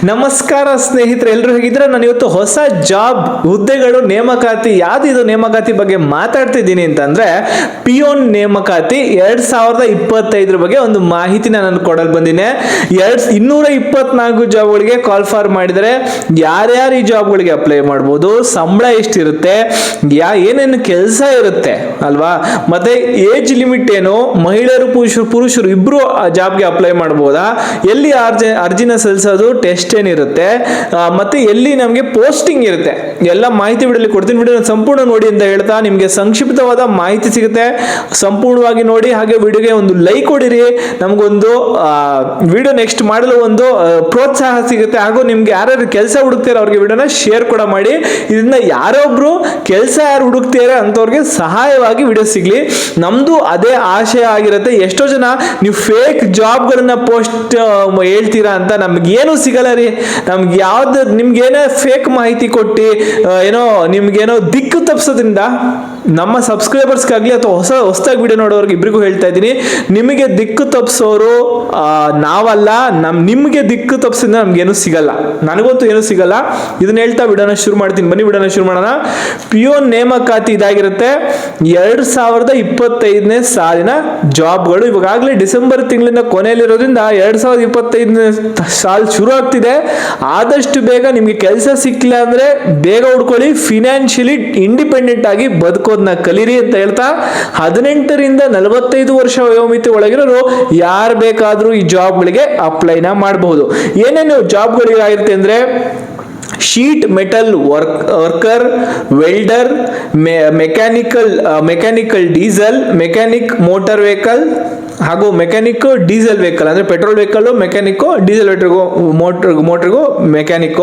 ನಮಸ್ಕಾರ ಸ್ನೇಹಿತರೆ, ಎಲ್ಲರೂ ಹೇಗಿದ್ರೆ ನಾನು ಇವತ್ತು ಹೊಸ ಜಾಬ್ ಹುದ್ದೆಗಳು ನೇಮಕಾತಿ ಯಾವ್ದಿದು ನೇಮಕಾತಿ ಬಗ್ಗೆ ಮಾತಾಡ್ತಿದ್ದೀನಿ ಅಂತಂದ್ರೆ ಪಿಯೋನ್ ನೇಮಕಾತಿ 2025 ಬಗ್ಗೆ ಒಂದು ಮಾಹಿತಿನ ನಾನು ಕೊಡಲು ಬಂದಿನಿ. 224 ಜಾಬ್ಗಳಿಗೆ ಕಾಲ್ ಫಾರ್ ಮಾಡಿದರೆ ಯಾರ್ಯಾರು ಈ ಜಾಬ್ಗಳಿಗೆ ಅಪ್ಲೈ ಮಾಡ್ಬೋದು, ಸಂಬಳ ಎಷ್ಟಿರುತ್ತೆ, ಏನೇನು ಕೆಲಸ ಇರುತ್ತೆ ಅಲ್ವಾ, ಮತ್ತೆ ಏಜ್ ಲಿಮಿಟ್ ಏನು, ಮಹಿಳೆಯರು ಪುರುಷರು ಇಬ್ರು ಜಾಬ್ಗೆ ಅಪ್ಲೈ ಮಾಡ್ಬೋದಾ, ಎಲ್ಲಿ ಅರ್ಜಿನ ಸಲ್ಲಿಸೋದು, ಟೆಸ್ಟ್ ಏನಿರುತ್ತೆ, ಮತ್ತೆ ಎಲ್ಲಿ ನಮಗೆ ಪೋಸ್ಟಿಂಗ್ ಇರುತ್ತೆ, ಎಲ್ಲ ಮಾಹಿತಿ ವಿಡಿಯೋಲಿ ಕೊಡ್ತೀನಿ. ವಿಡಿಯೋ ಸಂಪೂರ್ಣ ನೋಡಿ ಅಂತ ಹೇಳ್ತಾ ನಿಮಗೆ ಸಂಕ್ಷಿಪ್ತವಾದ ಮಾಹಿತಿ ಸಿಗುತ್ತೆ. ಸಂಪೂರ್ಣವಾಗಿ ನೋಡಿ, ಹಾಗೆ ವಿಡಿಯೋಗೆ ಒಂದು ಲೈಕ್ ಕೊಡಿರಿ. ನಮಗೊಂದು ವಿಡಿಯೋ ನೆಕ್ಸ್ಟ್ ಮಾಡಲು ಒಂದು ಪ್ರೋತ್ಸಾಹ ಸಿಗುತ್ತೆ. ಹಾಗೂ ನಿಮ್ಗೆ ಯಾರ್ಯಾರು ಕೆಲಸ ಹುಡುಕ್ತೀರ ಅವ್ರಿಗೆ ವಿಡಿಯೋನ ಶೇರ್ ಕೂಡ ಮಾಡಿ. ಇದರಿಂದ ಯಾರೊಬ್ರು ಕೆಲಸ ಯಾರು ಹುಡುಕ್ತೀರ ಅಂತವ್ರಿಗೆ ಸಹಾಯವಾಗಿ ವಿಡಿಯೋ ಸಿಗ್ಲಿ. ನಮ್ದು ಅದೇ ಆಶಯ ಆಗಿರುತ್ತೆ. ಎಷ್ಟೋ ಜನ ನೀವು ಫೇಕ್ ಜಾಬ್ಗಳನ್ನ ಪೋಸ್ಟ್ ಹೇಳ್ತೀರಾ ಅಂತ ನಮ್ಗೆ ಏನು ಸಿಗಲ್ಲ ರೀ. ನಮ್ಗೆ ಯಾವ್ದು ನಿಮ್ಗೇನೋ ಫೇಕ್ ಮಾಹಿತಿ ಕೊಟ್ಟು ಏನೋ ನಿಮ್ಗೇನೋ ದಿಕ್ಕು ತಪ್ಪಿಸೋದ್ರಿಂದ ನಮ್ಮ ಸಬ್ಸ್ಕ್ರೈಬರ್ಸ್ಗಾಗ್ಲಿ ಅಥವಾ ಹೊಸದಾಗಿ ವಿಡಿಯೋ ನೋಡೋರ್ಗೆ ಇಬ್ಬರಿಗೂ ಹೇಳ್ತಾ ಇದ್ದೀನಿ, ನಿಮಗೆ ದಿಕ್ಕು ತಪ್ಪಿಸೋರು ನಾವಲ್ಲ. ನಿಮಗೆ ದಿಕ್ಕು ತಪ್ಪಿಸಿದ್ರೆ ನಮ್ಗೇನು ಸಿಗಲ್ಲ, ನನಗಂತೂ ಏನು ಸಿಗಲ್ಲ. ಇದನ್ನ ಹೇಳ್ತಾ ವಿಡಿಯೋನ ಶುರು ಮಾಡ್ತೀನಿ. ಬನ್ನಿ ವಿಡಿಯೋನ ಶುರು ಮಾಡೋಣ. ಪಿಯೋನ್ ನೇಮಕಾತಿ ಇದಾಗಿರುತ್ತೆ. 2025ನೇ ಸಾಲಿನ ಜಾಬ್ಗಳು ಇವಾಗಲೇ ಡಿಸೆಂಬರ್ ತಿಂಗಳಿನ ಕೊನೆಯಲ್ಲಿರೋದ್ರಿಂದ 2025ನೇ ಸಾಲ್ ಶುರು ಆಗ್ತಿದೆ. ಆದಷ್ಟು ಬೇಗ ನಿಮ್ಗೆ ಕೆಲಸ ಸಿಕ್ಕಿಲ್ಲ ಅಂದ್ರೆ ಬೇಗ ಹುಡ್ಕೊಳ್ಳಿ. ಫಿನಾನ್ಷಿಯಲಿ ಇಂಡಿಪೆಂಡೆಂಟ್ ಆಗಿ ಬದುಕೋದನ್ನ ಕಲೀರಿ ಅಂತ ಹೇಳ್ತಾ 18ರಿಂದ 45 ವರ್ಷ ವಯೋಮಿತಿ ಒಳಗಿರೋರು ಯಾರು ಬೇಕಾದ್ರೂ ಈ ಜಾಬ್ಗಳಿಗೆ ಅಪ್ಲೈನ ಮಾಡಬಹುದು. ಏನೇನು ಜಾಬ್ಗಳಿಗಾಗಿರುತ್ತೆ ಅಂದ್ರೆ sheet metal worker, welder, mechanical diesel, mechanic motor vehicle ಹಾಗೂ ಮೆಕ್ಯಾನಿಕ್ ಡೀಸೆಲ್ ವೆಹಿಕಲ್ ಅಂದ್ರೆ ಪೆಟ್ರೋಲ್ ವೆಹಿಕಲ್ ಮೆಕ್ಯಾನಿಕ್, ಡೀಸೆಲ್ ಮೋಟರ್ಗೂ ಮೆಕ್ಯಾನಿಕ್,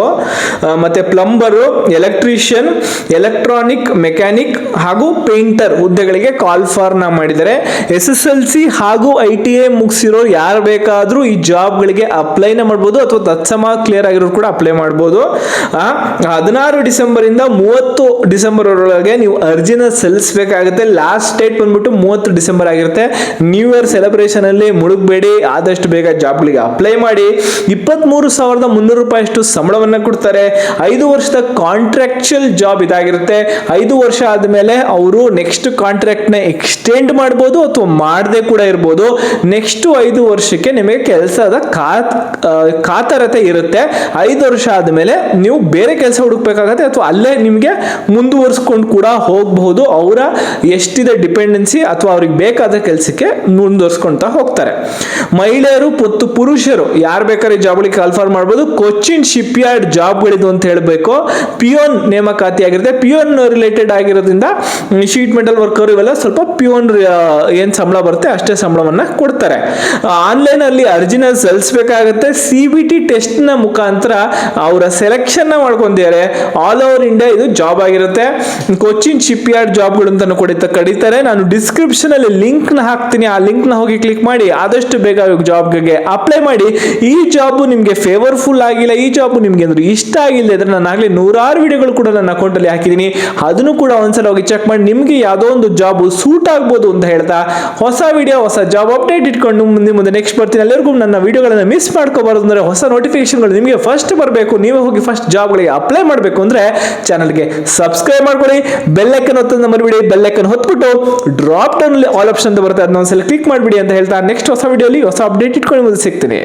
ಮತ್ತೆ ಪ್ಲಂಬರು, ಎಲೆಕ್ಟ್ರಿಷಿಯನ್, ಎಲೆಕ್ಟ್ರಾನಿಕ್ ಮೆಕ್ಯಾನಿಕ್ ಹಾಗೂ ಪೇಂಟರ್ ಹುದ್ದೆಗಳಿಗೆ ಕಾಲ್ ಫಾರ್ ಮಾಡಿದ್ದಾರೆ. SSLC ಹಾಗೂ ITI ಮುಗಿಸಿರೋ ಯಾರು ಬೇಕಾದ್ರೂ ಈ ಜಾಬ್ಗಳಿಗೆ ಅಪ್ಲೈನ ಮಾಡ್ಬೋದು, ಅಥವಾ ತತ್ಸಮ ಕ್ಲಿಯರ್ ಆಗಿರೋರು ಕೂಡ ಅಪ್ಲೈ ಮಾಡ್ಬೋದು. 16 ಡಿಸೆಂಬರ್ ಇಂದ 30 ಡಿಸೆಂಬರ್ ಒಳಗೆ ನೀವು ಅರ್ಜಿನ ಸಲ್ಲಿಸಬೇಕಾಗುತ್ತೆ. ಲಾಸ್ಟ್ ಡೇಟ್ ಬಂದ್ಬಿಟ್ಟು 30 ಡಿಸೆಂಬರ್ ಆಗಿರುತ್ತೆ. ನ್ಯೂ ಇಯರ್ ಸೆಲೆಬ್ರೇಷನ್ ಅಲ್ಲಿ ಮುಳುಗಬೇಡಿ, ಆದಷ್ಟು ಬೇಗ ಜಾಬ್ಗಳಿಗೆ ಅಪ್ಲೈ ಮಾಡಿ. 23,300 ರೂಪಾಯಿ ಅಷ್ಟು ಸಂಬಳವನ್ನ ಕೊಡ್ತಾರೆ. 5 ವರ್ಷದ ಕಾಂಟ್ರಾಕ್ಚುಯಲ್ ಜಾಬ್ ಇದಾಗಿರುತ್ತೆ. 5 ವರ್ಷ ಆದ್ಮೇಲೆ ಅವರು ನೆಕ್ಸ್ಟ್ ಕಾಂಟ್ರಾಕ್ಟ್ ನ ಎಕ್ಸ್ಟೆಂಡ್ ಮಾಡಬಹುದು ಅಥವಾ ಮಾಡದೆ ಕೂಡ ಇರಬಹುದು. ನೆಕ್ಸ್ಟ್ 5 ವರ್ಷಕ್ಕೆ ನಿಮಗೆ ಕೆಲಸದ ಕಾತರತೆ ಇರುತ್ತೆ. 5 ವರ್ಷ ಆದ್ಮೇಲೆ ನೀವು ಬೇರೆ ಕೆಲಸ ಹುಡುಕ್ಬೇಕಾಗತ್ತೆ ಅಥವಾ ಅಲ್ಲೇ ನಿಮಗೆ ಮುಂದುವರಿಸ್ಕೊಂಡು ಕೂಡ ಹೋಗಬಹುದು. ಅವರ ಎಷ್ಟಿದೆ ಡಿಪೆಂಡೆನ್ಸಿ ಅಥವಾ ಅವ್ರಿಗೆ ಬೇಕಾದ ಕೆಲಸಕ್ಕೆ ಮುಂದುವರಿಸ್ಕೊಂತಾ ಹೋಗ್ತಾರೆ. ಮಹಿಳೆಯರು ಮತ್ತು ಪುರುಷರು ಯಾರು ಬೇಕಾದ್ರೆ ಜಾಬ್ಗಳಿಗೆ ಕಾಲ್ ಫಾರ್ ಮಾಡಬಹುದು. ಕೊಚ್ಚಿನ್ ಶಿಪ್ ಯಾರ್ಡ್ ಜಾಬ್ಗಳಿದು ಅಂತ ಹೇಳಬೇಕು. ಪಿಯೋನ್ ನೇಮಕಾತಿ ಆಗಿರುತ್ತೆ. ಪಿಯೋನ್ ರಿಲೇಟೆಡ್ ಆಗಿರೋದ್ರಿಂದ ಶೀಟ್ ಮೆಟಲ್ ವರ್ಕರ್ ಇವೆಲ್ಲ ಸ್ವಲ್ಪ ಪಿಯೋನ್ ಏನ್ ಸಂಬಳ ಬರುತ್ತೆ ಅಷ್ಟೇ ಸಂಬಳವನ್ನ ಕೊಡ್ತಾರೆ. ಆನ್ಲೈನ್ ಅಲ್ಲಿ ಅರ್ಜಿನ ಸಲ್ಲಿಸಬೇಕಾಗುತ್ತೆ. CBT ಟೆಸ್ಟ್ ನ ಮುಖಾಂತರ ಅವರ ಸೆಲೆಕ್ಷನ್ ಮಾಡ್ಕೊಂಡಿದ್ದಾರೆ. ಆಲ್ ಓವರ್ ಇಂಡಿಯಾ ಇದು ಜಾಬ್ ಆಗಿರುತ್ತೆ. ಕೊಚ್ಚಿನ್ ಶಿಪ್ ಯಾರ್ಡ್ ಜಾಬ್ಗಳು ಅಂತ ಕರೀತಾರೆ. ನಾನು ಡಿಸ್ಕ್ರಿಪ್ಷನ್ ಅಲ್ಲಿ ಲಿಂಕ್ ನ ಹಾಕ್ತೀನಿ. ಆ ಲಿಂಕ್ ನ ಹೋಗಿ ಕ್ಲಿಕ್ ಮಾಡಿ ಆದಷ್ಟು ಬೇಗ ಜಾಬ್ಗೆ ಅಪ್ಲೈ ಮಾಡಿ. ಈ ಜಾಬ್ ನಿಮ್ಗೆ ಫೇವರ್ಫುಲ್ ಆಗಿಲ್ಲ, ಈ ಜಾಬ್ ನಿಮ್ಗೆ ಅಂದ್ರೆ ಇಷ್ಟ ಆಗಿಲ್ಲ ಅಂದ್ರೆ ನಾನು ಆಗ್ಲೇ 100 ವಿಡಿಯೋಗಳು ಕೂಡ ನನ್ನ ಅಕೌಂಟ್ ಅಲ್ಲಿ ಹಾಕಿದ್ದೀನಿ. ಅದನ್ನು ಕೂಡ ಒಂದ್ಸಲ ಹೋಗಿ ಚೆಕ್ ಮಾಡಿ ನಿಮ್ಗೆ ಯಾವ್ದೋ ಒಂದು ಜಾಬ್ ಸೂಟ್ ಆಗ್ಬೋದು ಅಂತ ಹೇಳ್ತಾ ಹೊಸ ವಿಡಿಯೋ ಹೊಸ ಜಾಬ್ ಅಪ್ಡೇಟ್ ಇಟ್ಕೊಂಡು ಮುಂದೆ ನೆಕ್ಸ್ಟ್ ಬರ್ತೀನಿ. ಎಲ್ಲರಿಗೂ ನನ್ನ ವಿಡಿಯೋಗಳನ್ನ ಮಿಸ್ ಮಾಡ್ಕೋಬಾರ್ದು ಅಂದ್ರೆ ಹೊಸ ನೋಟಿಫಿಕೇಶನ್ಗಳು ನಿಮಗೆ ಫಸ್ಟ್ ಬರಬೇಕು, ನೀವೇ ಹೋಗಿ ಫಸ್ಟ್ ಜಾಬ್ಗಳಿಗೆ ಅಪ್ಲೈ ಮಾಡಬೇಕು ಅಂದ್ರೆ ಚಾನಲ್ಗೆ ಸಬ್ಸ್ಕ್ರೈಬ್ ಮಾಡ್ಕೊಳ್ಳಿ. ಬೆಲ್ ಐಕನ್ ಒತ್ತೋದನ್ನ ಮರಿಬೇಡಿ. ಬೆಲ್ ಐಕನ್ ಹೊತ್ಬಿಟ್ಟು ಡ್ರಾಪ್ ಡೌನ್ ಆಲ್ ಆಪ್ಷನ್ ಅಂತ ಬರುತ್ತೆ, ಅದನ್ನ ಒಂದ್ಸಲ ಕ್ಲಿಕ್ ಮಾಡಿಬಿಡಿ ಅಂತ ಹೇಳ್ತಾ ನೆಕ್ಸ್ಟ್ ಹೊಸ ವಿಡಿಯೋಲಿ ಹೊಸ ಅಪ್ಡೇಟ್ ಇಟ್ಕೊಂಡು ಮುಂದೆ ಸಿಗ್ತೀನಿ.